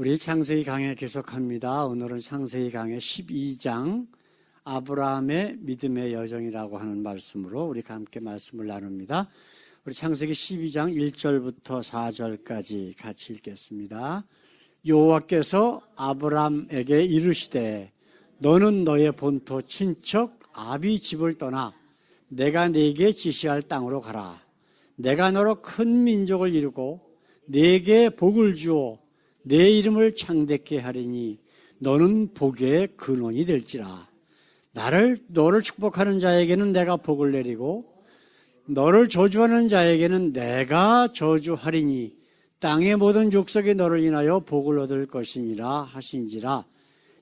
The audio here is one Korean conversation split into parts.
우리 창세기 강해 계속합니다. 오늘은 창세기 강해 12장 아브라함의 믿음의 여정이라고 하는 말씀으로 우리가 함께 말씀을 나눕니다. 우리 창세기 12장 1절부터 4절까지 같이 읽겠습니다. 여호와께서 아브라함에게 이르시되 너는 너의 본토 친척 아비 집을 떠나 내가 네게 지시할 땅으로 가라. 내가 너로 큰 민족을 이루고 네게 복을 주어 내 이름을 창대케 하리니 너는 복의 근원이 될지라. 너를 축복하는 자에게는 내가 복을 내리고 너를 저주하는 자에게는 내가 저주하리니 땅의 모든 족속이 너를 인하여 복을 얻을 것이니라 하신지라.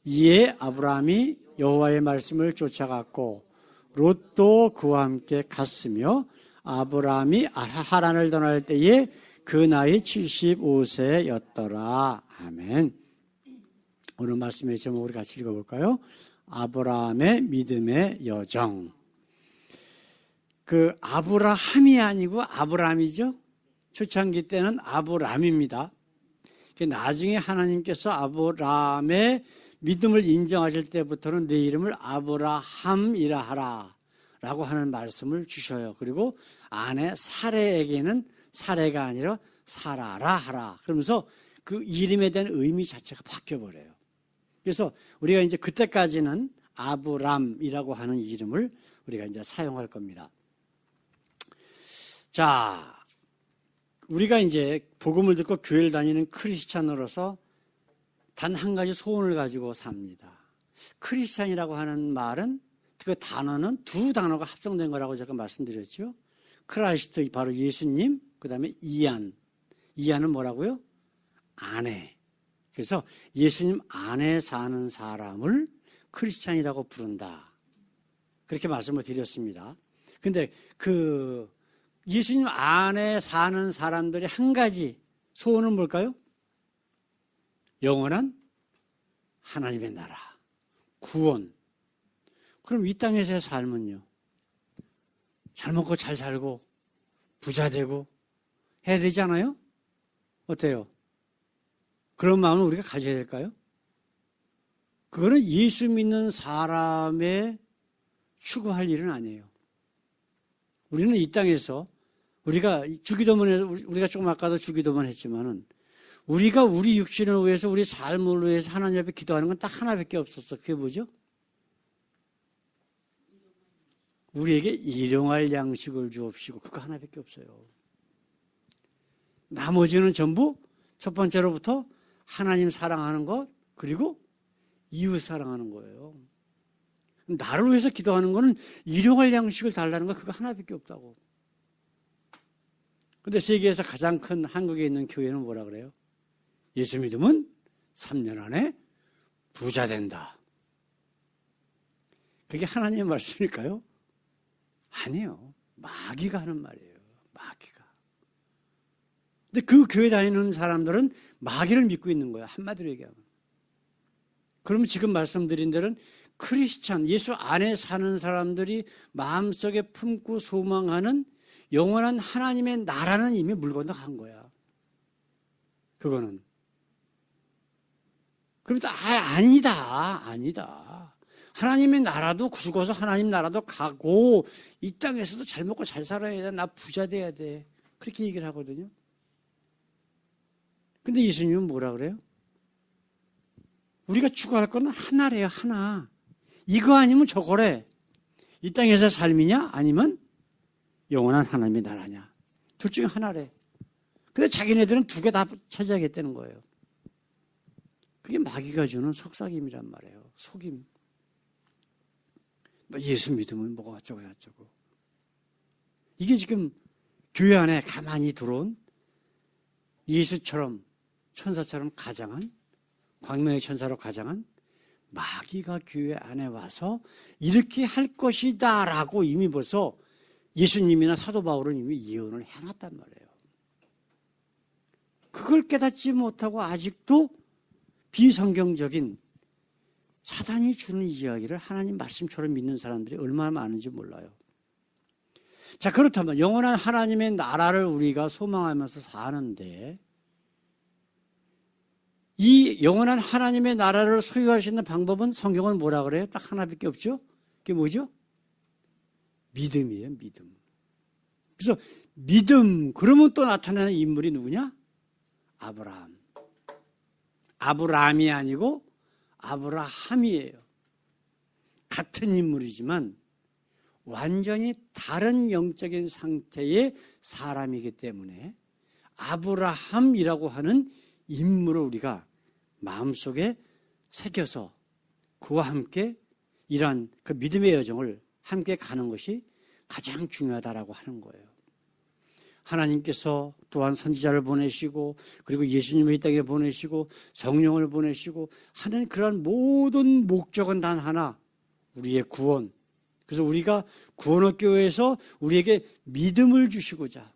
이에 아브라함이 여호와의 말씀을 쫓아갔고 롯도 그와 함께 갔으며 아브라함이 하란을 떠날 때에 그 나이 75세였더라. 아멘. 오늘 말씀의 제목 우리 같이 읽어볼까요? 아브라함의 믿음의 여정. 그 아브라함이 아니고 아브라함이죠. 초창기 때는 아브람입니다. 나중에 하나님께서 아브라함의 믿음을 인정하실 때부터는 내 이름을 아브라함이라 하라 라고 하는 말씀을 주셔요. 그리고 아내 사레에게는 사레가 아니라 사라라 하라. 그러면서 그 이름에 대한 의미 자체가 바뀌어버려요. 그래서 우리가 이제 그때까지는 아브람이라고 하는 이름을 우리가 이제 사용할 겁니다. 자, 우리가 이제 복음을 듣고 교회를 다니는 크리스찬으로서 단 한 가지 소원을 가지고 삽니다. 크리스찬이라고 하는 말은 그 단어는 두 단어가 합성된 거라고 제가 말씀드렸죠. 크라이스트, 바로 예수님, 그 다음에 이안. 이안은 뭐라고요? 아내. 그래서 예수님 안에 사는 사람을 크리스찬이라고 부른다. 그렇게 말씀을 드렸습니다. 근데 그 예수님 안에 사는 사람들이 한 가지 소원은 뭘까요? 영원한 하나님의 나라, 구원. 그럼 이 땅에서의 삶은요? 잘 먹고 잘 살고 부자 되고 해야 되지 않아요? 어때요? 그런 마음을 우리가 가져야 될까요? 그거는 예수 믿는 사람의 추구할 일은 아니에요. 우리는 이 땅에서 우리가 주기도문에서 우리가 조금 아까도 주기도문 했지만은 우리가 우리 육신을 위해서 우리 삶을 위해서 하나님 앞에 기도하는 건 딱 하나밖에 없었어. 그게 뭐죠? 우리에게 일용할 양식을 주옵시고 그거 하나밖에 없어요. 나머지는 전부 첫 번째로부터 하나님 사랑하는 것 그리고 이웃 사랑하는 거예요. 나를 위해서 기도하는 거는 일용할 양식을 달라는 거 그거 하나밖에 없다고. 그런데 세계에서 가장 큰 한국에 있는 교회는 뭐라 그래요? 예수 믿으면 3년 안에 부자 된다. 그게 하나님의 말씀일까요? 아니에요. 마귀가 하는 말이에요. 마귀가. 근데 그 교회 다니는 사람들은 마귀를 믿고 있는 거예요. 한마디로 얘기하면. 그러면 지금 말씀드린 대로는 크리스찬, 예수 안에 사는 사람들이 마음속에 품고 소망하는 영원한 하나님의 나라는 이미 물 건너간 거야. 그거는. 그러면서 아니다. 하나님의 나라도 죽어서 하나님 나라도 가고 이 땅에서도 잘 먹고 잘 살아야 돼. 나 부자 돼야 돼. 그렇게 얘기를 하거든요. 근데 예수님은 뭐라 그래요? 우리가 추구할 건 하나래요. 하나. 이거 아니면 저거래. 이 땅에서 삶이냐 아니면 영원한 하나님의 나라냐. 둘 중에 하나래. 근데 자기네들은 두 개 다 차지하겠다는 거예요. 그게 마귀가 주는 속삭임이란 말이에요. 속임. 예수 믿으면 뭐가 어쩌고 저쩌고. 이게 지금 교회 안에 가만히 들어온 예수처럼 천사처럼 가장한 광명의 천사로 가장한 마귀가 교회 안에 와서 이렇게 할 것이다 라고 이미 벌써 예수님이나 사도 바울은 이미 예언을 해놨단 말이에요. 그걸 깨닫지 못하고 아직도 비성경적인 사단이 주는 이야기를 하나님 말씀처럼 믿는 사람들이 얼마나 많은지 몰라요. 자, 그렇다면 영원한 하나님의 나라를 우리가 소망하면서 사는데 이 영원한 하나님의 나라를 소유할 수 있는 방법은 성경은 뭐라 그래요? 딱 하나밖에 없죠? 그게 뭐죠? 믿음이에요, 믿음. 그래서 믿음, 그러면 또 나타나는 인물이 누구냐? 아브라함. 아브라함이 아니고 아브라함이에요. 같은 인물이지만 완전히 다른 영적인 상태의 사람이기 때문에 아브라함이라고 하는 인물을 우리가 마음속에 새겨서 그와 함께 이러한 그 믿음의 여정을 함께 가는 것이 가장 중요하다라고 하는 거예요. 하나님께서 또한 선지자를 보내시고 그리고 예수님을 이 땅에 보내시고 성령을 보내시고 하는 그러한 모든 목적은 단 하나, 우리의 구원. 그래서 우리가 구원학교에서 우리에게 믿음을 주시고자.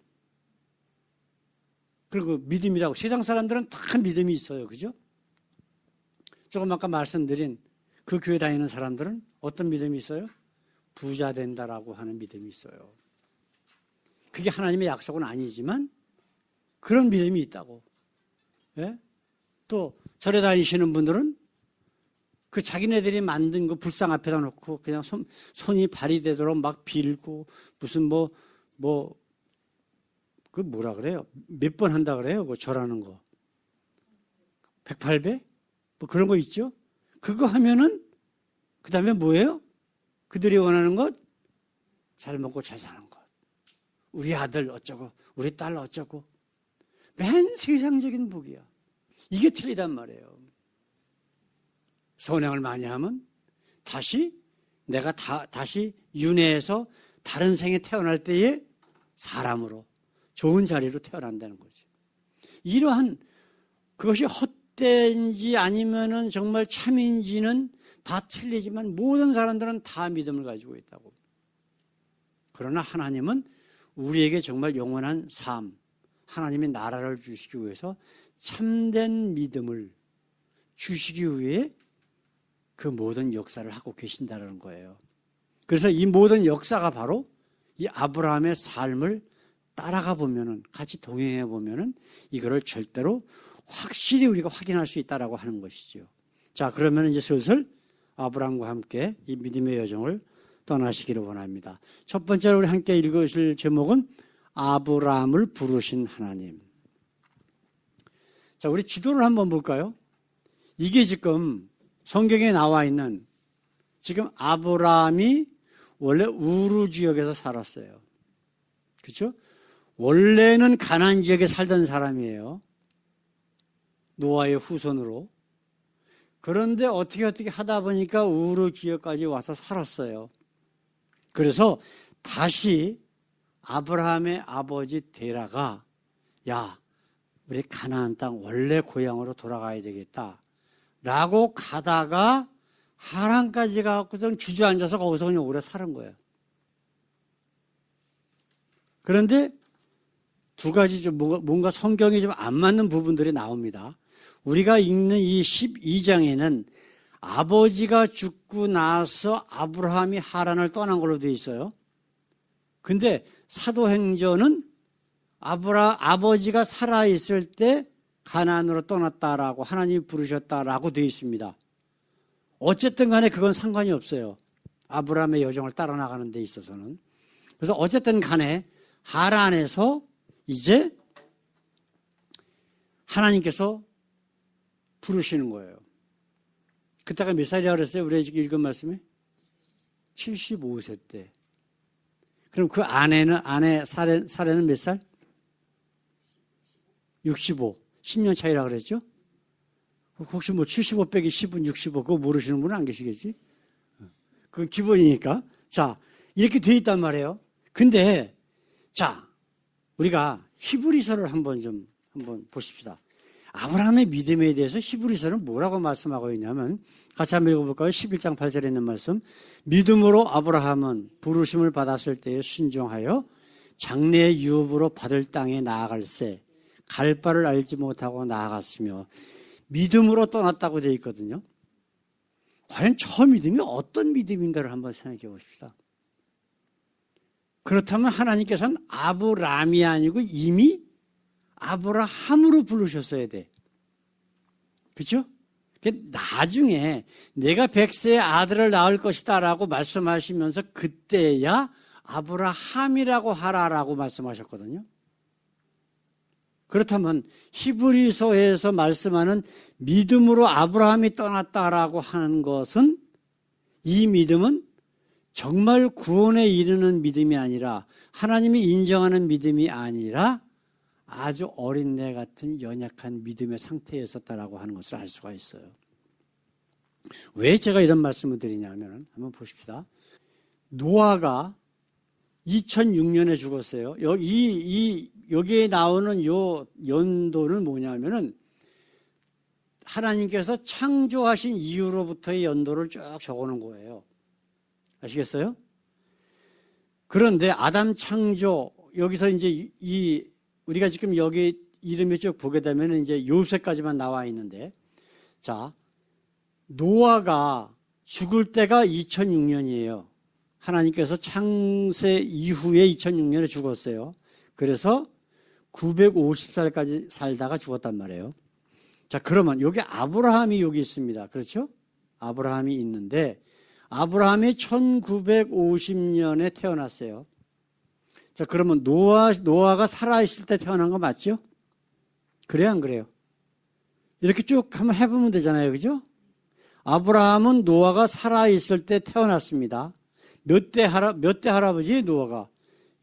그리고 믿음이라고 세상 사람들은 다 믿음이 있어요. 그죠? 조금 아까 말씀드린 그 교회 다니는 사람들은 어떤 믿음이 있어요? 부자 된다라고 하는 믿음이 있어요. 그게 하나님의 약속은 아니지만 그런 믿음이 있다고. 예? 또 절에 다니시는 분들은 그 자기네들이 만든 그 불상 앞에다 놓고 그냥 손이 발휘되도록 막 빌고 무슨 그 뭐라 그래요? 몇 번 한다 그래요? 그 절하는 거. 108배? 뭐 그런 거 있죠? 그거 하면은 그 다음에 뭐예요? 그들이 원하는 것? 잘 먹고 잘 사는 것. 우리 아들 어쩌고 우리 딸 어쩌고. 맨 세상적인 복이야. 이게 틀리단 말이에요. 선행을 많이 하면 내가 다시 윤회해서 다른 생에 태어날 때에 사람으로 좋은 자리로 태어난다는 거지. 이러한 그것이 헛된지 아니면은 정말 참인지는 다 틀리지만 모든 사람들은 다 믿음을 가지고 있다고. 그러나 하나님은 우리에게 정말 영원한 삶, 하나님의 나라를 주시기 위해서 참된 믿음을 주시기 위해 그 모든 역사를 하고 계신다는 거예요. 그래서 이 모든 역사가 바로 이 아브라함의 삶을 따라가 보면은, 같이 동행해 보면은 이거를 절대로 확실히 우리가 확인할 수 있다라고 하는 것이죠. 자, 그러면 이제 슬슬 아브라함과 함께 이 믿음의 여정을 떠나시기를 원합니다. 첫 번째로 우리 함께 읽으실 제목은 아브라함을 부르신 하나님. 자, 우리 지도를 한번 볼까요? 이게 지금 성경에 나와 있는, 지금 아브라함이 원래 우르 지역에서 살았어요. 그렇죠? 원래는 가나안 지역에 살던 사람이에요. 노아의 후손으로. 그런데 어떻게 하다 보니까 우르 지역까지 와서 살았어요. 그래서 다시 아브라함의 아버지 데라가, 야, 우리 가나안 땅 원래 고향으로 돌아가야 되겠다 라고 가다가 하란까지 가고선 주저앉아서 거기서 그냥 오래 사는 거예요. 그런데 두 가지 좀 뭔가 성경이 좀 안 맞는 부분들이 나옵니다. 우리가 읽는 이 12장에는 아버지가 죽고 나서 아브라함이 하란을 떠난 걸로 되어 있어요. 근데 사도행전은 아버지가 살아있을 때 가나안으로 떠났다라고 하나님이 부르셨다라고 되어 있습니다. 어쨌든 간에 그건 상관이 없어요. 아브라함의 여정을 따라 나가는 데 있어서는. 그래서 어쨌든 간에 하란에서 이제 하나님께서 부르시는 거예요. 그때가 몇 살이라고 그랬어요? 우리가 지금 읽은 말씀에? 75세 때. 그럼 그 아내 사례는 몇 살? 65. 10년 차이라고 그랬죠? 혹시 75 빼기 10은 65, 그거 모르시는 분은 안 계시겠지? 그건 기본이니까. 자, 이렇게 돼 있단 말이에요. 근데, 자, 우리가 히브리서를 한번 보십시다. 아브라함의 믿음에 대해서 히브리서는 뭐라고 말씀하고 있냐면, 같이 한번 읽어볼까요? 11장 8절에 있는 말씀. 믿음으로 아브라함은 부르심을 받았을 때에 순종하여 장래의 유업으로 받을 땅에 나아갈새 갈 바를 알지 못하고 나아갔으며 믿음으로 떠났다고 되어 있거든요. 과연 저 믿음이 어떤 믿음인가를 한번 생각해 보십시다. 그렇다면 하나님께서는 아브람이 아니고 이미 아브라함으로 부르셨어야 돼. 그렇죠? 나중에 내가 100세의 아들을 낳을 것이다 라고 말씀하시면서 그때야 아브라함이라고 하라라고 말씀하셨거든요. 그렇다면 히브리서에서 말씀하는 믿음으로 아브라함이 떠났다라고 하는 것은, 이 믿음은 정말 구원에 이르는 믿음이 아니라, 하나님이 인정하는 믿음이 아니라 아주 어린애 같은 연약한 믿음의 상태에 있었다라고 하는 것을 알 수가 있어요. 왜 제가 이런 말씀을 드리냐면, 한번 보십시다. 노아가 2006년에 죽었어요. 여기에 나오는 요 연도는 뭐냐면은 하나님께서 창조하신 이후로부터의 연도를 쭉 적어놓은 거예요. 아시겠어요? 그런데 아담 창조, 여기서 이제 우리가 지금 여기 이름이 쭉 보게 되면 이제 욥세까지만 나와 있는데, 자, 노아가 죽을 때가 2006년이에요. 하나님께서 창세 이후에 2006년에 죽었어요. 그래서 950살까지 살다가 죽었단 말이에요. 자, 그러면 여기 아브라함이 여기 있습니다. 그렇죠? 아브라함이 있는데, 아브라함이 1950년에 태어났어요. 자, 그러면 노아가 살아있을 때 태어난 거 맞죠? 그래요, 안 그래요? 이렇게 쭉 한번 해보면 되잖아요. 그죠? 아브라함은 노아가 살아있을 때 태어났습니다. 몇 대 할아버지 노아가?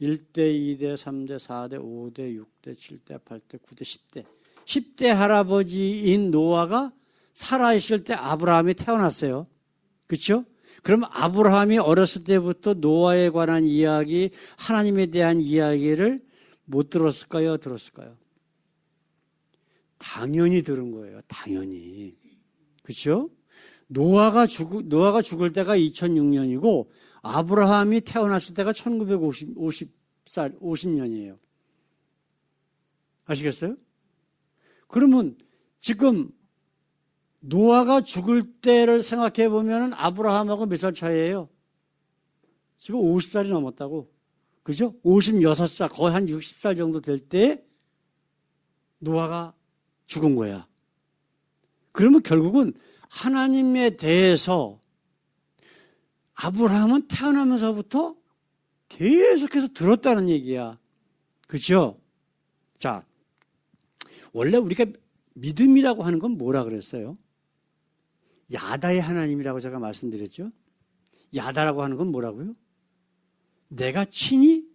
1대, 2대, 3대, 4대, 5대, 6대, 7대, 8대, 9대, 10대. 10대 할아버지인 노아가 살아있을 때 아브라함이 태어났어요. 그렇죠? 그럼 아브라함이 어렸을 때부터 노아에 관한 이야기, 하나님에 대한 이야기를 못 들었을까요? 들었을까요? 당연히 들은 거예요. 당연히. 그렇죠? 노아가 죽을 때가 2006년이고 아브라함이 태어났을 때가 1950년이에요. 아시겠어요? 그러면 지금 노아가 죽을 때를 생각해 보면 아브라함하고 몇 살 차이예요? 지금 50살이 넘었다고. 그죠? 56살, 거의 한 60살 정도 될 때 노아가 죽은 거야. 그러면 결국은 하나님에 대해서 아브라함은 태어나면서부터 계속해서 들었다는 얘기야. 그렇죠? 자, 원래 우리가 믿음이라고 하는 건 뭐라 그랬어요? 야다의 하나님이라고 제가 말씀드렸죠? 야다라고 하는 건 뭐라고요? 내가 친히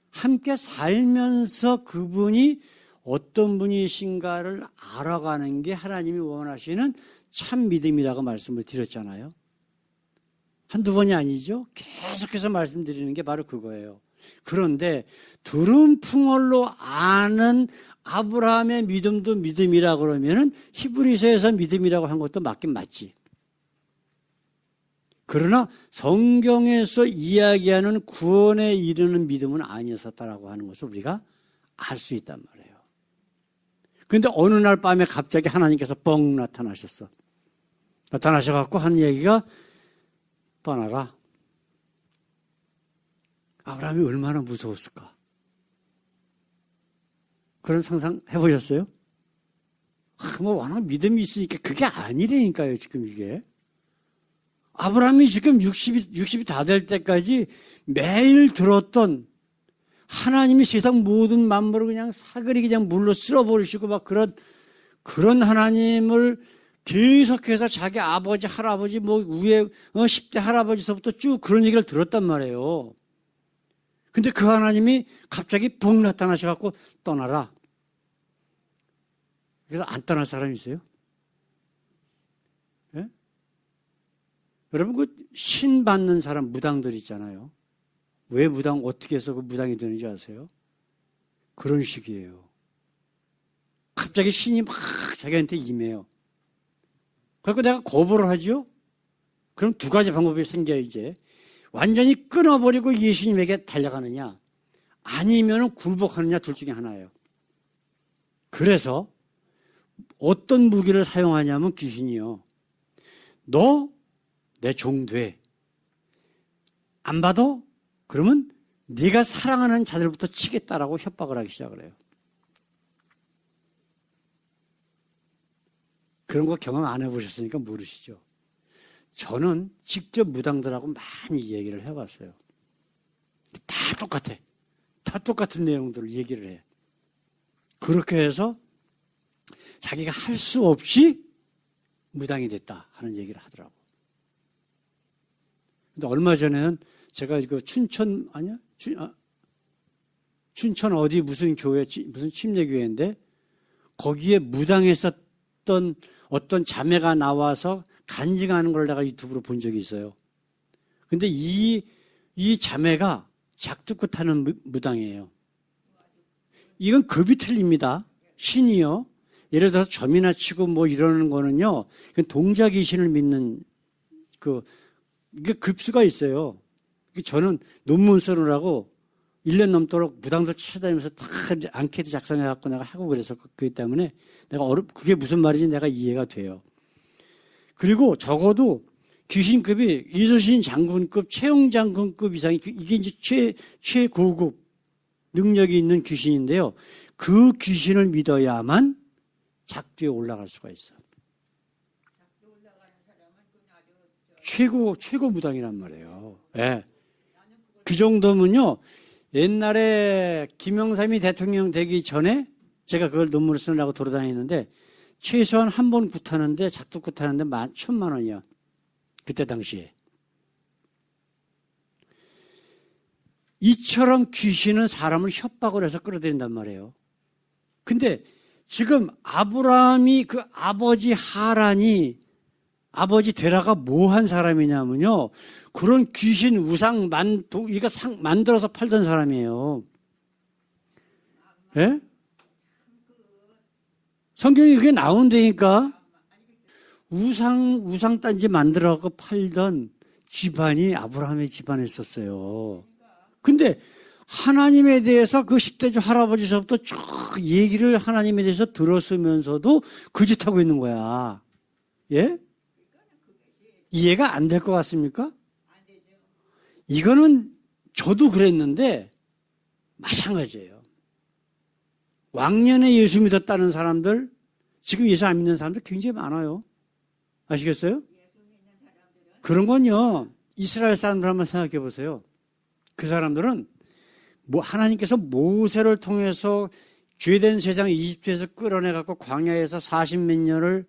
함께 살면서 그분이 어떤 분이신가를 알아가는 게 하나님이 원하시는 참 믿음이라고 말씀을 드렸잖아요. 한두 번이 아니죠. 계속해서 말씀드리는 게 바로 그거예요. 그런데 들은 풍월로 아는 아브라함의 믿음도 믿음이라 그러면은 히브리서에서 믿음이라고 한 것도 맞긴 맞지. 그러나 성경에서 이야기하는 구원에 이르는 믿음은 아니었었다라고 하는 것을 우리가 알 수 있단 말이에요. 그런데 어느 날 밤에 갑자기 하나님께서 뻥 나타나셨어. 나타나셔갖고 하는 얘기가 떠나라. 아브라함이 얼마나 무서웠을까? 그런 상상 해보셨어요? 뭐 워낙 믿음이 있으니까 그게 아니라니까요, 지금 이게. 아브라함이 지금 60이 다 될 때까지 매일 들었던 하나님이 세상 모든 만물을 그냥 사그리 그냥 물로 쓸어버리시고 막 그런 하나님을 계속해서 자기 아버지, 할아버지, 뭐 위에 10대 할아버지서부터 쭉 그런 얘기를 들었단 말이에요. 근데 그 하나님이 갑자기 뻥 나타나셔갖고 떠나라. 그래서 안 떠날 사람이 있어요? 예? 여러분, 그 신 받는 사람, 무당들 있잖아요. 왜 어떻게 해서 그 무당이 되는지 아세요? 그런 식이에요. 갑자기 신이 막 자기한테 임해요. 그래서 내가 거부를 하죠? 그럼 두 가지 방법이 생겨요, 이제. 완전히 끊어버리고 예수님에게 달려가느냐, 아니면 굴복하느냐, 둘 중에 하나예요. 그래서 어떤 무기를 사용하냐면 귀신이요. 너 내 종 돼. 안 받아? 그러면 네가 사랑하는 자들부터 치겠다라고 협박을 하기 시작을 해요. 그런 거 경험 안 해보셨으니까 모르시죠. 저는 직접 무당들하고 많이 얘기를 해봤어요. 다 똑같아. 다 똑같은 내용들을 얘기를 해. 그렇게 해서 자기가 할 수 없이 무당이 됐다 하는 얘기를 하더라고. 근데 얼마 전에는 제가 이거 춘천 어디 무슨 교회, 무슨 침례교회인데 거기에 무당했었던 어떤 자매가 나와서 간증하는 걸 내가 유튜브로 본 적이 있어요. 근데 이 자매가 작두끝 하는 무당이에요. 이건 급이 틀립니다. 신이요. 예를 들어서 점이나 치고 뭐 이러는 거는요, 동자 귀신을 믿는 이게 급수가 있어요. 저는 논문 쓰느라고 1년 넘도록 무당소 찾아다니면서 다 앙케이트 작성해갖고 내가 하고 그랬기 때문에 그게 무슨 말인지 내가 이해가 돼요. 그리고 적어도 귀신급이 이순신 장군급, 최영 장군급 이상이, 이게 이제 최고급 능력이 있는 귀신인데요. 그 귀신을 믿어야만 작두에 올라갈 수가 있어. 최고 무당이란 말이에요. 네. 그 정도면요, 옛날에 김영삼이 대통령 되기 전에 제가 그걸 논문을 쓰느라고 돌아다니는데 최소한 한 번 굿하는데, 작두 굿하는데 1,000만 원이야. 그때 당시에. 이처럼 귀신은 사람을 협박을 해서 끌어들인단 말이에요. 근데 지금 아브라함이 그 아버지 하란이 아버지 데라가 뭐 한 사람이냐면요. 그런 귀신 우상 이거 만들어서 팔던 사람이에요. 예? 성경에 그게 나온다니까. 우상단지 만들어갖고 팔던 집안이 아브라함의 집안에 있었어요. 근데 하나님에 대해서 그 10대주 할아버지서부터 쭉 얘기를 하나님에 대해서 들었으면서도 그 짓 하고 있는 거야. 예? 이해가 안 될 것 같습니까? 이거는 저도 그랬는데 마찬가지예요. 왕년에 예수 믿었다는 사람들, 지금 예수 안 믿는 사람들 굉장히 많아요. 아시겠어요? 그런 건요, 이스라엘 사람들 한번 생각해 보세요. 그 사람들은 하나님께서 모세를 통해서 죄된 세상 이집트에서 끌어내갖고 광야에서 40몇 년을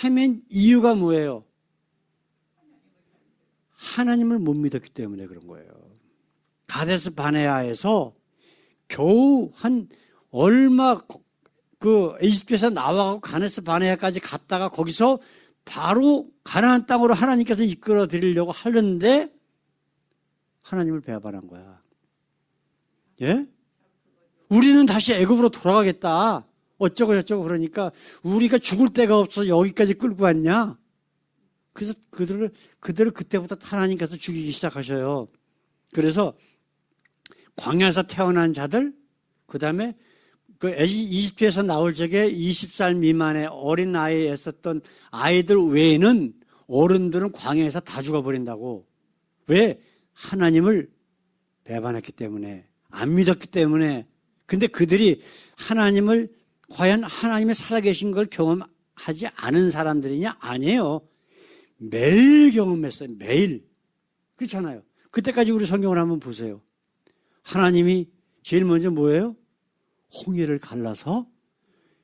헤맨 이유가 뭐예요? 하나님을 못 믿었기 때문에 그런 거예요. 가데스 바네아에서 겨우 이집트에서 나와갖고 가데스 바네아까지 갔다가 거기서 바로 가나안 땅으로 하나님께서 이끌어 드리려고 하는데 하나님을 배반한 거야. 예? 우리는 다시 애굽으로 돌아가겠다. 어쩌고 저쩌고 그러니까 우리가 죽을 데가 없어서 여기까지 끌고 왔냐? 그래서 그들을 그때부터 하나님께서 죽이기 시작하셔요. 그래서 광야에서 태어난 자들, 그 다음에 이집트에서 나올 적에 20살 미만의 어린 나이에 있었던 아이들 외에는 어른들은 광야에서 다 죽어버린다고. 왜? 하나님을 배반했기 때문에, 안 믿었기 때문에. 근데 그들이 과연 하나님의 살아계신 걸 경험하지 않은 사람들이냐? 아니에요. 매일 경험했어요. 매일. 그렇잖아요. 그때까지 우리 성경을 한번 보세요. 하나님이 제일 먼저 뭐예요? 홍해를 갈라서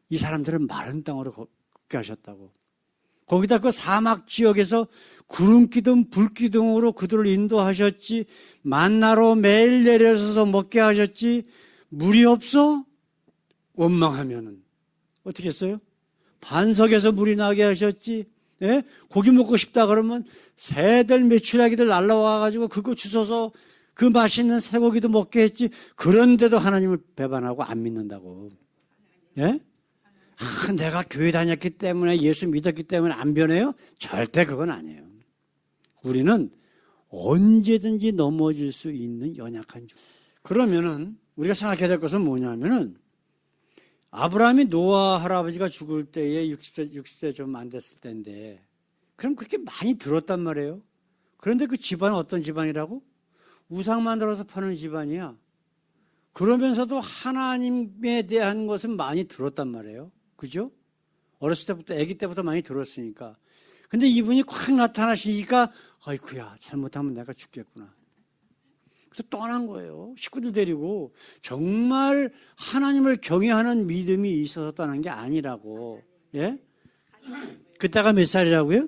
이 사람들을 마른 땅으로 걷게 하셨다고. 거기다 그 사막 지역에서 구름기둥, 불기둥으로 그들을 인도하셨지. 만나로 매일 내려서서 먹게 하셨지. 물이 없어? 원망하면은 어떻게 했어요? 반석에서 물이 나게 하셨지. 예? 고기 먹고 싶다 그러면 새들 메추라기들 날라와가지고 그거 주워서 그 맛있는 쇠고기도 먹게 했지. 그런데도 하나님을 배반하고 안 믿는다고. 예? 내가 교회 다녔기 때문에 예수 믿었기 때문에 안 변해요? 절대 그건 아니에요. 우리는 언제든지 넘어질 수 있는 연약한 종. 그러면은 우리가 생각해야 될 것은 뭐냐면은 아브라함이 노아 할아버지가 죽을 때에 60세 좀 안 됐을 때인데 그럼 그렇게 많이 들었단 말이에요. 그런데 그 집안은 어떤 집안이라고? 우상 만들어서 파는 집안이야. 그러면서도 하나님에 대한 것은 많이 들었단 말이에요. 그죠? 어렸을 때부터, 아기 때부터 많이 들었으니까. 근데 이분이 콱 나타나시니까, 아이쿠야, 잘못하면 내가 죽겠구나. 그래서 떠난 거예요. 식구들 데리고. 정말 하나님을 경외하는 믿음이 있어서 떠난 게 아니라고. 예? 그때가 몇 살이라고요?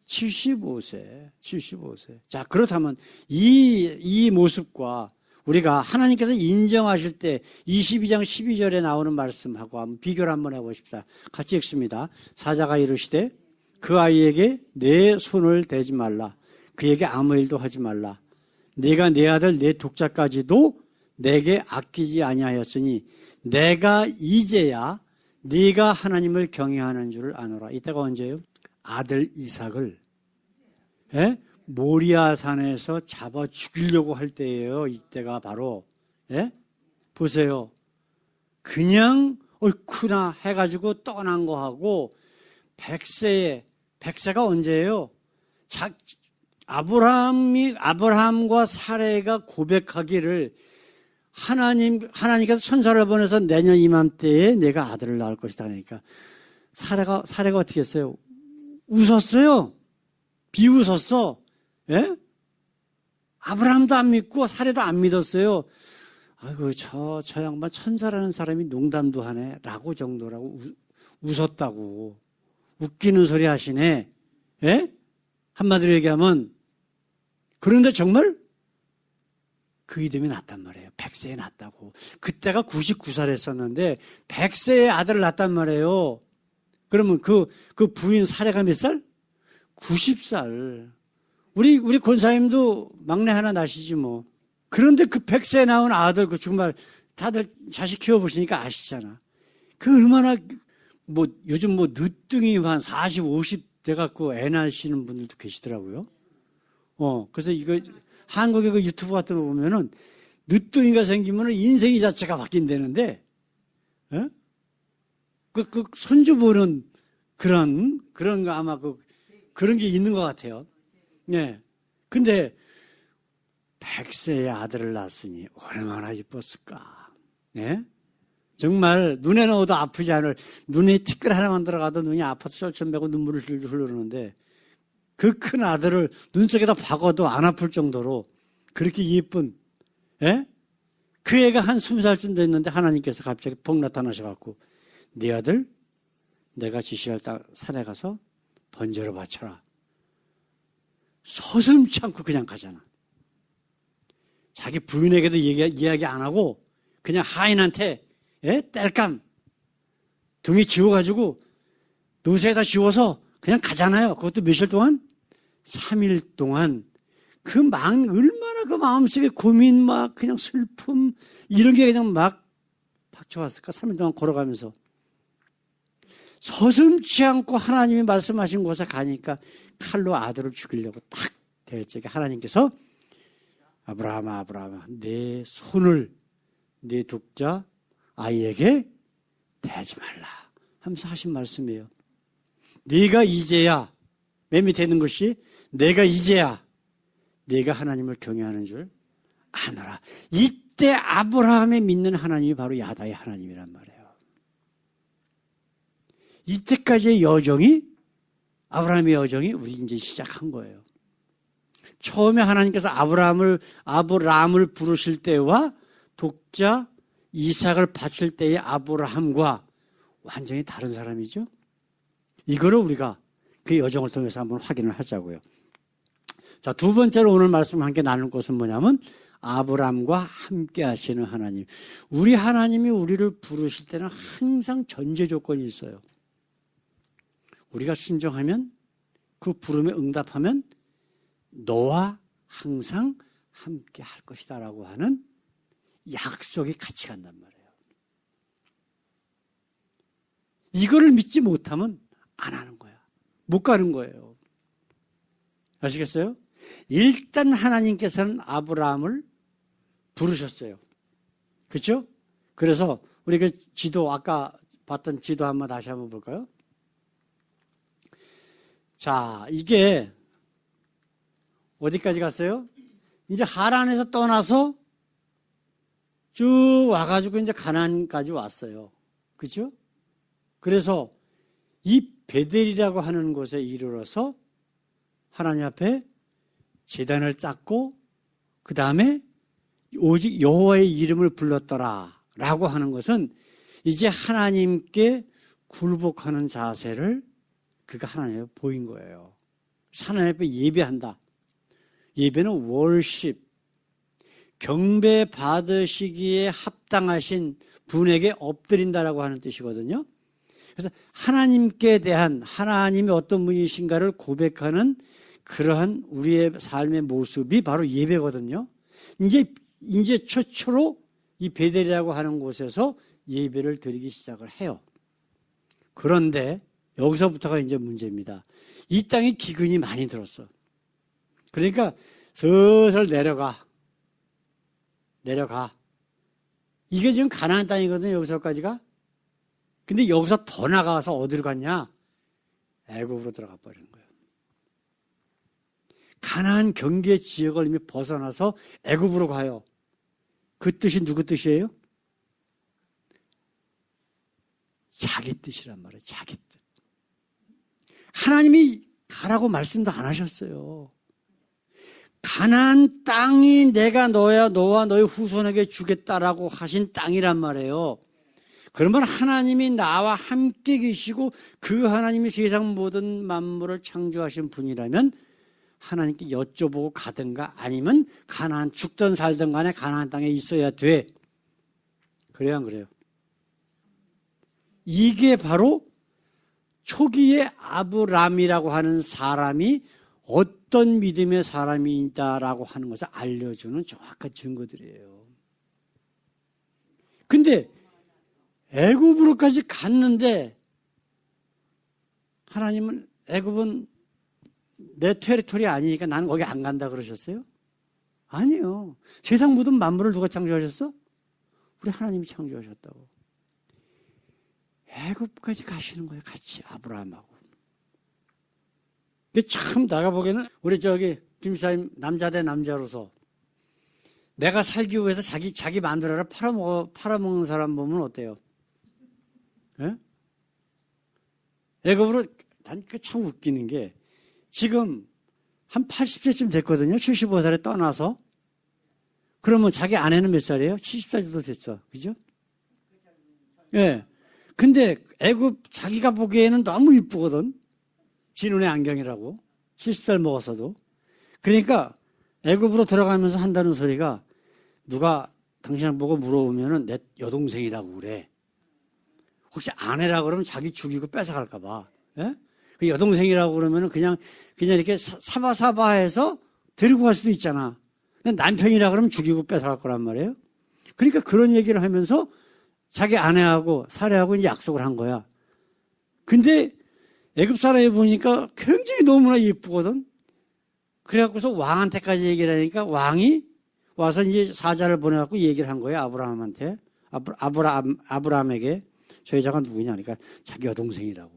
75세. 75세. 자, 그렇다면 이 모습과 우리가 하나님께서 인정하실 때 22장 12절에 나오는 말씀하고 한번 비교를 한번 해보십시다. 같이 읽습니다. 사자가 이르시되 그 아이에게 내 손을 대지 말라. 그에게 아무 일도 하지 말라. 내가 내 아들 내 독자까지도 내게 아끼지 아니하였으니 내가 이제야 네가 하나님을 경외하는 줄을 아노라. 이때가 언제예요? 아들 이삭을 모리아 산에서 잡아 죽이려고 할 때예요. 이때가 바로. 예? 보세요. 그냥 옳구나 해가지고 떠난 거하고 100세가 언제예요? 아브라함과 사레가 고백하기를 하나님께서 천사를 보내서 내년 이맘때에 내가 아들을 낳을 것이다 하니까 사레가 어떻게 했어요? 웃었어요. 비웃었어. 예? 아브라함도 안 믿고 사레도 안 믿었어요. 아이고, 저 양반 천사라는 사람이 농담도 하네. 라고 정도라고 웃었다고. 웃기는 소리 하시네. 예? 한마디로 얘기하면, 그런데 정말 그 이름이 났단 말이에요. 100세에 났다고. 그때가 99살 했었는데, 100세에 아들을 낳았단 말이에요. 그러면 그 부인 사례가 몇 살? 90살. 우리 권사님도 막내 하나 나시지 뭐. 그런데 그 100세에 나온 아들, 그 정말 다들 자식 키워보시니까 아시잖아. 그 얼마나, 요즘 늦둥이 한 40, 50 돼갖고 애 낳으시는 분들도 계시더라고요. 그래서 이거, 한국의 그 유튜브 같은 거 보면은, 늦둥이가 생기면은 인생이 자체가 바뀐다는데, 예? 그 손주 보는 그런 거 아마 그런 게 있는 것 같아요. 네. 근데 100세의 아들을 낳았으니 얼마나 이뻤을까. 네? 정말 눈에 넣어도 아프지 않을, 눈에 티끌 하나만 들어가도 눈이 아파서 쩔쩔매고 눈물을 줄줄 흐르는데 그 큰 아들을 눈 속에다 박아도 안 아플 정도로 그렇게 예쁜, 예? 그 애가 한 20살쯤 됐는데 하나님께서 갑자기 복 나타나셔갖고 네 아들 내가 지시할 땅 산에 가서 번제로 바쳐라. 서슴지 않고 그냥 가잖아. 자기 부인에게도 이야기 안 하고 그냥 하인한테 땔감 등에 지워가지고 노새에다 지워서 그냥 가잖아요. 그것도 며칠 동안? 3일 동안 얼마나 그 마음속에 고민 그냥 슬픔 이런 게 그냥 박혀왔을까? 3일 동안 걸어가면서 서슴지 않고 하나님이 말씀하신 곳에 가니까 칼로 아들을 죽이려고 딱 될 적에 하나님께서 아브라함아 내 손을 네 독자 아이에게 대지 말라 하면서 하신 말씀이에요. 네가 이제야 맨 밑에 있는 것이 내가 이제야 네가 하나님을 경외하는 줄 아노라. 이때 아브라함이 믿는 하나님이 바로 야다의 하나님이란 말이에요. 이때까지의 아브라함의 여정이 우리 이제 시작한 거예요. 처음에 하나님께서 아브라함을 부르실 때와 독자 이삭을 바칠 때의 아브라함과 완전히 다른 사람이죠. 이거를 우리가 그 여정을 통해서 한번 확인을 하자고요. 자, 두 번째로 오늘 말씀 함께 나눌 것은 뭐냐면 아브라함과 함께 하시는 하나님. 우리 하나님이 우리를 부르실 때는 항상 전제 조건이 있어요. 우리가 순종하면 그 부름에 응답하면 너와 항상 함께 할 것이다 라고 하는 약속이 같이 간단 말이에요. 이거를 믿지 못하면 안 하는 거야. 못 가는 거예요. 아시겠어요? 일단 하나님께서는 아브라함을 부르셨어요. 그렇죠? 그래서 우리 그 지도 아까 봤던 지도 한번 다시 한번 볼까요? 자, 이게 어디까지 갔어요? 이제 하란에서 떠나서 쭉 와가지고 이제 가나안까지 왔어요. 그렇죠? 그래서 이 베델이라고 하는 곳에 이르러서 하나님 앞에 제단을 쌓고 그 다음에 오직 여호와의 이름을 불렀더라라고 하는 것은 이제 하나님께 굴복하는 자세를 그가 하나님 앞에 보인 거예요. 하나님 앞에 예배한다. 예배는 월십, 경배 받으시기에 합당하신 분에게 엎드린다라고 하는 뜻이거든요. 그래서 하나님께 대한 하나님이 어떤 분이신가를 고백하는 그러한 우리의 삶의 모습이 바로 예배거든요. 이제 최초로 이 베델이라고 하는 곳에서 예배를 드리기 시작을 해요. 그런데 여기서부터가 이제 문제입니다. 이 땅에 기근이 많이 들었어. 그러니까 슬슬 내려가. 이게 지금 가나안 땅이거든요. 여기서까지가. 근데 여기서 더 나가서 어디로 갔냐? 애굽으로 들어가 버리는 거예요. 가나안 경계 지역을 이미 벗어나서 애굽으로 가요. 그 뜻이 누구 뜻이에요? 자기 뜻이란 말이에요. 자기 뜻. 하나님이 가라고 말씀도 안 하셨어요. 가나안 땅이 내가 너와 너의 후손에게 주겠다라고 하신 땅이란 말이에요. 그러면 하나님이 나와 함께 계시고 그 하나님이 세상 모든 만물을 창조하신 분이라면 하나님께 여쭤보고 가든가 아니면 가나안 죽든 살든 간에 가나안 땅에 있어야 돼. 그래야 안 그래요? 이게 바로 초기에 아브람이라고 하는 사람이 어떤 믿음의 사람이다라고 하는 것을 알려주는 정확한 증거들이에요. 근데 애굽으로까지 갔는데 하나님은 애굽은 내 테리토리 아니니까 나는 거기 안 간다 그러셨어요? 아니요. 세상 모든 만물을 누가 창조하셨어? 우리 하나님이 창조하셨다고. 애굽까지 가시는 거예요. 같이 아브라함하고. 참 내가 보기에는 우리 김사님 남자 대 남자로서 내가 살기 위해서 자기 마누라를 팔아먹는 사람 보면 어때요? 예? 애굽으로 난 참 웃기는 게 지금 한 80세쯤 됐거든요. 75살에 떠나서. 그러면 자기 아내는 몇 살이에요? 70살 정도 됐어. 그죠? 예. 근데 애굽 자기가 보기에는 너무 이쁘거든. 진운의 안경이라고. 70살 먹었어도. 그러니까 애굽으로 들어가면서 한다는 소리가 누가 당신을 보고 물어보면은 내 여동생이라고 그래. 혹시 아내라고 그러면 자기 죽이고 뺏어갈까 봐. 예? 그 여동생이라고 그러면은 그냥 이렇게 사바사바해서 데리고 갈 수도 있잖아. 남편이라고 그러면 죽이고 뺏어갈 거란 말이에요. 그러니까 그런 얘기를 하면서 자기 아내하고 사례하고 이제 약속을 한 거야. 근데 애굽 사람이 보니까 굉장히 너무나 예쁘거든. 그래갖고서 왕한테까지 얘기를 하니까 왕이 와서 이제 사자를 보내갖고 얘기를 한 거예요. 아브라함한테. 아브라함에게. 저 여자가 누구냐 하니까 자기 여동생이라고.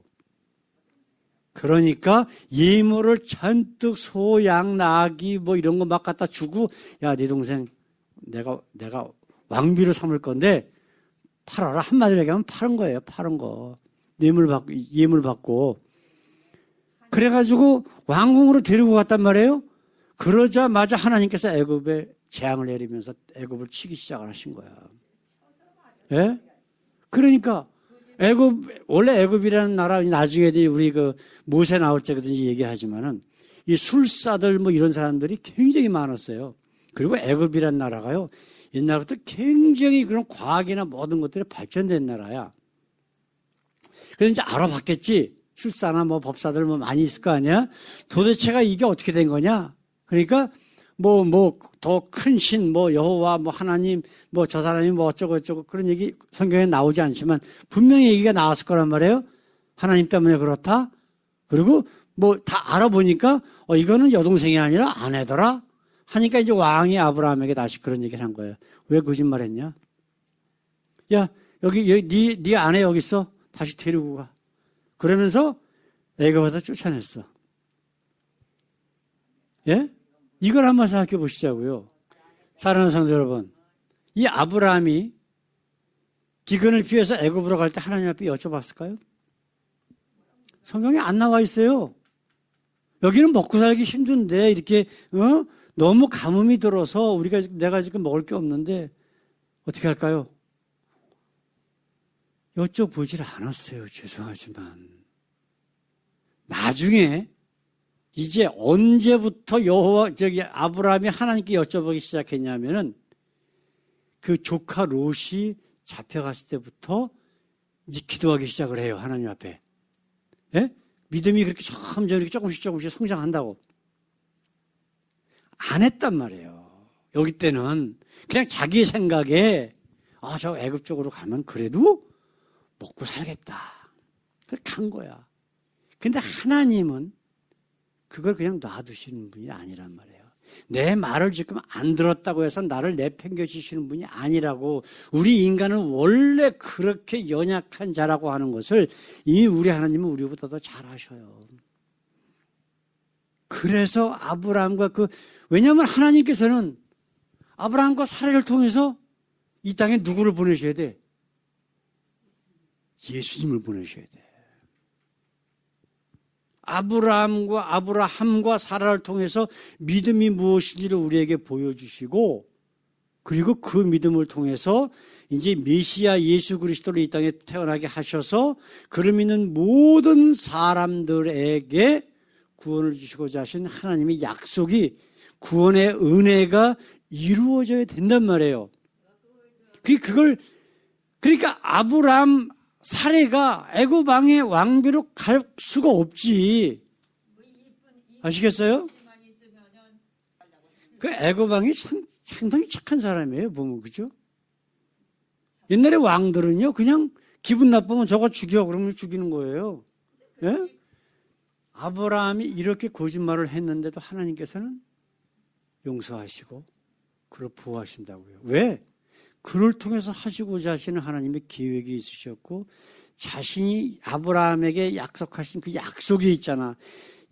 그러니까 예물을 잔뜩 소, 양, 나귀 뭐 이런 거 막 갖다 주고 야, 네 동생 내가 왕비로 삼을 건데 팔아라. 한마디로 얘기하면 파는 거예요. 파는 거. 예물 받고. 그래가지고 왕궁으로 데리고 갔단 말이에요. 그러자마자 하나님께서 애굽에 재앙을 내리면서 애굽을 치기 시작을 하신 거야. 예? 그러니까 원래 애굽이라는 나라 나중에 우리 모세 나올 때 그든지 얘기하지만은 이 술사들 뭐 이런 사람들이 굉장히 많았어요. 그리고 애굽이라는 나라가요. 옛날부터 굉장히 그런 과학이나 모든 것들이 발전된 나라야. 그래서 이제 알아봤겠지. 술사나 뭐 법사들 뭐 많이 있을 거 아니야? 도대체가 이게 어떻게 된 거냐? 그러니까 더 큰 신, 여호와, 하나님, 저 사람이 어쩌고 그런 얘기 성경에 나오지 않지만 분명히 얘기가 나왔을 거란 말이에요. 하나님 때문에 그렇다. 그리고 다 알아보니까 이거는 여동생이 아니라 아내더라. 하니까 이제 왕이 아브라함에게 다시 그런 얘기를 한 거예요. 왜 거짓말했냐? 야, 여기 네 아내 여기 있어. 다시 데리고 가. 그러면서 애굽에서 쫓아냈어. 예? 이걸 한번 생각해 보시자고요. 사랑하는 성도 여러분, 이 아브라함이 기근을 피해서 애굽으로 갈 때 하나님 앞에 여쭤봤을까요? 성경에 안 나와 있어요. 여기는 먹고 살기 힘든데 이렇게 너무 가뭄이 들어서 내가 지금 먹을 게 없는데 어떻게 할까요? 여쭤보질 않았어요. 죄송하지만. 나중에 이제 언제부터 아브라함이 하나님께 여쭤보기 시작했냐면은 그 조카 롯이 잡혀갔을 때부터 이제 기도하기 시작을 해요. 하나님 앞에. 예? 믿음이 그렇게 점점 이렇게 조금씩 성장한다고. 안 했단 말이에요. 여기 때는 그냥 자기 생각에 저 애굽 쪽으로 가면 그래도 먹고 살겠다. 그렇게 간 거야. 근데 하나님은 그걸 그냥 놔두시는 분이 아니란 말이에요. 내 말을 지금 안 들었다고 해서 나를 내팽겨치시는 분이 아니라고. 우리 인간은 원래 그렇게 연약한 자라고 하는 것을 이미 우리 하나님은 우리보다 더 잘 아셔요. 그래서 아브라함과 왜냐하면 하나님께서는 아브라함과 사라를 통해서 이 땅에 누구를 보내셔야 돼? 예수님을 보내셔야 돼. 아브라함과 사라를 통해서 믿음이 무엇인지를 우리에게 보여주시고, 그리고 그 믿음을 통해서 이제 메시아 예수 그리스도를 이 땅에 태어나게 하셔서 그를 믿는 모든 사람들에게 구원을 주시고자 하신 하나님의 약속이, 구원의 은혜가 이루어져야 된단 말이에요. 그러니까 아브라함 사례가 애굽 왕의 왕비로 갈 수가 없지. 아시겠어요? 그 애굽 왕이 상당히 착한 사람이에요, 보면. 그죠? 옛날에 왕들은요, 그냥 기분 나쁘면 저거 죽여, 그러면 죽이는 거예요. 예? 아브라함이 이렇게 거짓말을 했는데도 하나님께서는 용서하시고 그를 보호하신다고요. 왜? 그를 통해서 하시고자 하시는 하나님의 계획이 있으셨고, 자신이 아브라함에게 약속하신 그 약속이 있잖아.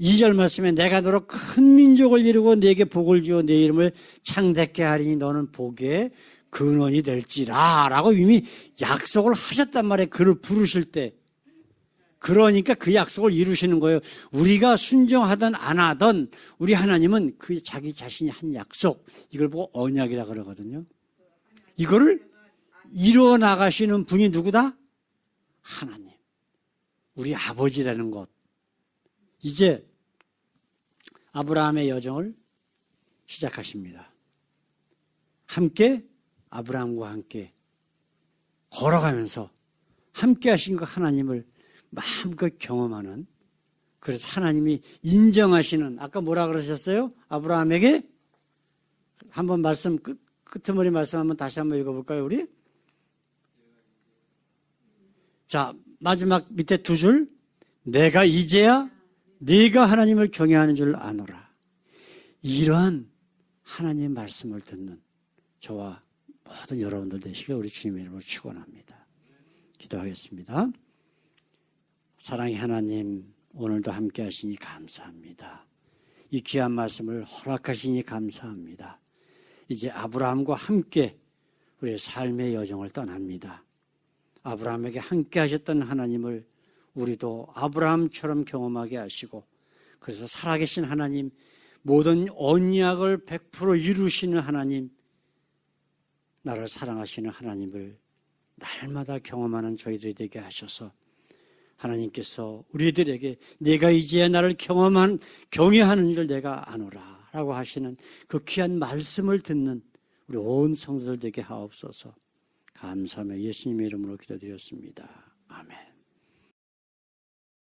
2절 말씀에 내가 너로 큰 민족을 이루고 네게 복을 주어 네 이름을 창대케 하리니 너는 복의 근원이 될지라 라고 이미 약속을 하셨단 말이에요. 그를 부르실 때. 그러니까 그 약속을 이루시는 거예요. 우리가 순종하든 안 하든 우리 하나님은 그 자기 자신이 한 약속, 이걸 보고 언약이라 그러거든요. 이거를 이루어 나가시는 분이 누구다? 하나님. 우리 아버지라는 것. 이제 아브라함의 여정을 시작하십니다. 아브라함과 함께 걸어가면서 함께 하신 그 하나님을 마음껏 경험하는, 그래서 하나님이 인정하시는, 아까 뭐라 그러셨어요? 아브라함에게 한번 끄트머리 말씀 한번 다시 한번 읽어볼까요, 우리? 자, 마지막 밑에 2줄. 내가 이제야 네가 하나님을 경외하는 줄 아노라. 이런 하나님의 말씀을 듣는 저와 모든 여러분들 되시길 우리 주님의 이름으로 축원합니다. 기도하겠습니다. 사랑의 하나님, 오늘도 함께 하시니 감사합니다. 이 귀한 말씀을 허락하시니 감사합니다. 이제 아브라함과 함께 우리의 삶의 여정을 떠납니다. 아브라함에게 함께 하셨던 하나님을 우리도 아브라함처럼 경험하게 하시고, 그래서 살아계신 하나님, 모든 언약을 100% 이루시는 하나님, 나를 사랑하시는 하나님을 날마다 경험하는 저희들이 되게 하셔서, 하나님께서 우리들에게 내가 이제야 나를 경외하는 줄 내가 아노라 라고 하시는 그 귀한 말씀을 듣는 우리 온 성도들 되게 하옵소서. 감사하며 예수님의 이름으로 기도드렸습니다. 아멘.